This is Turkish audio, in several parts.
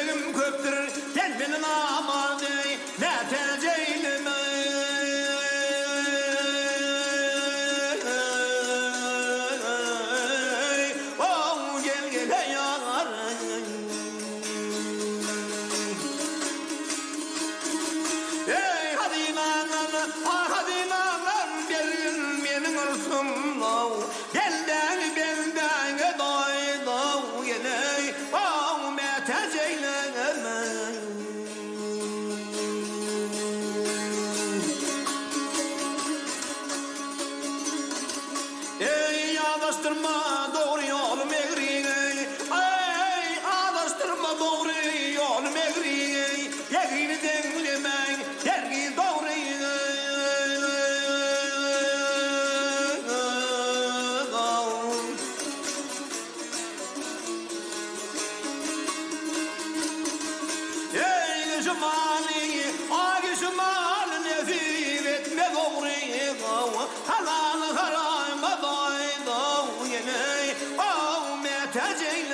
dileğim köptür gel benim aman ey ne teceğim oh gel gel yar ey hadi lan hadi lan gelin benim arzum belden belden doy doy gel oh meteceğim ey adastırma doğru yolum egri ey adastırma doğru yolum egri egri denlemen egri doğru ey şumali ay şumali nefir etme doğru halal haram baday doğ yine o meteceğim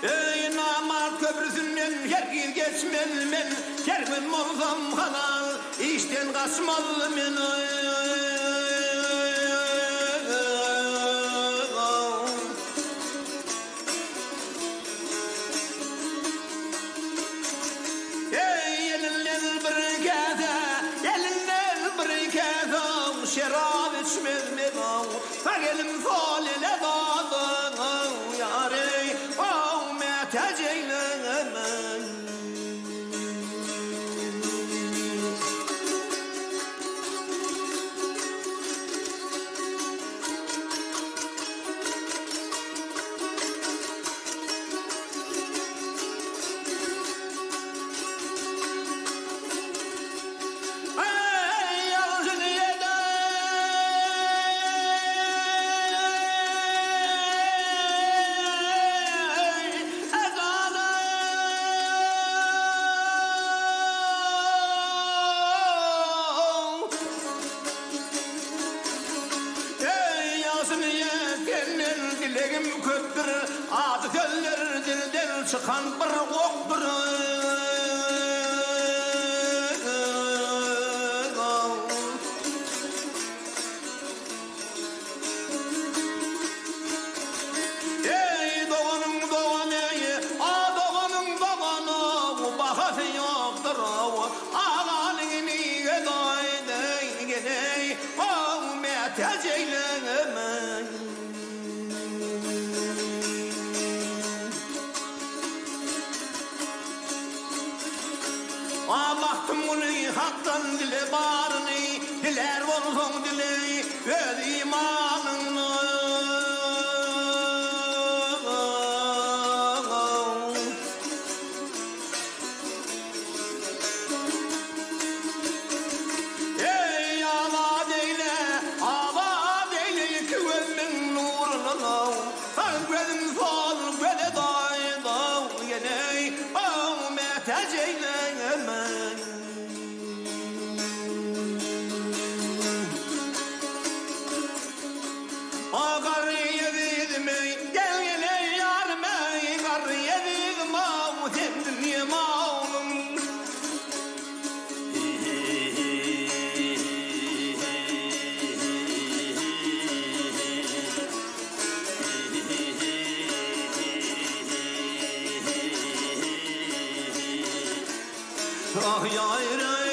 ey namart köprüsünden herkir geçmel men kermen olsam halal işten kaçmalı men şerab içmez mi dağ fagelim falile dağ yâri o meteceğim dileğim köptür adı göller dilden çıkan bir oktur ey doğanın doğanı doğanın doğanı bakası yoktur ağanın niye doydu gene o meteceğim baktım bunu haktan dile bağrını diler olsun dile öz imanını ey abad eyle güvenmin nurunu gözüm sol göle daydı yine o meteceğim Agar yedim gel gel yarım agar yedim mav tendim mavum ah ya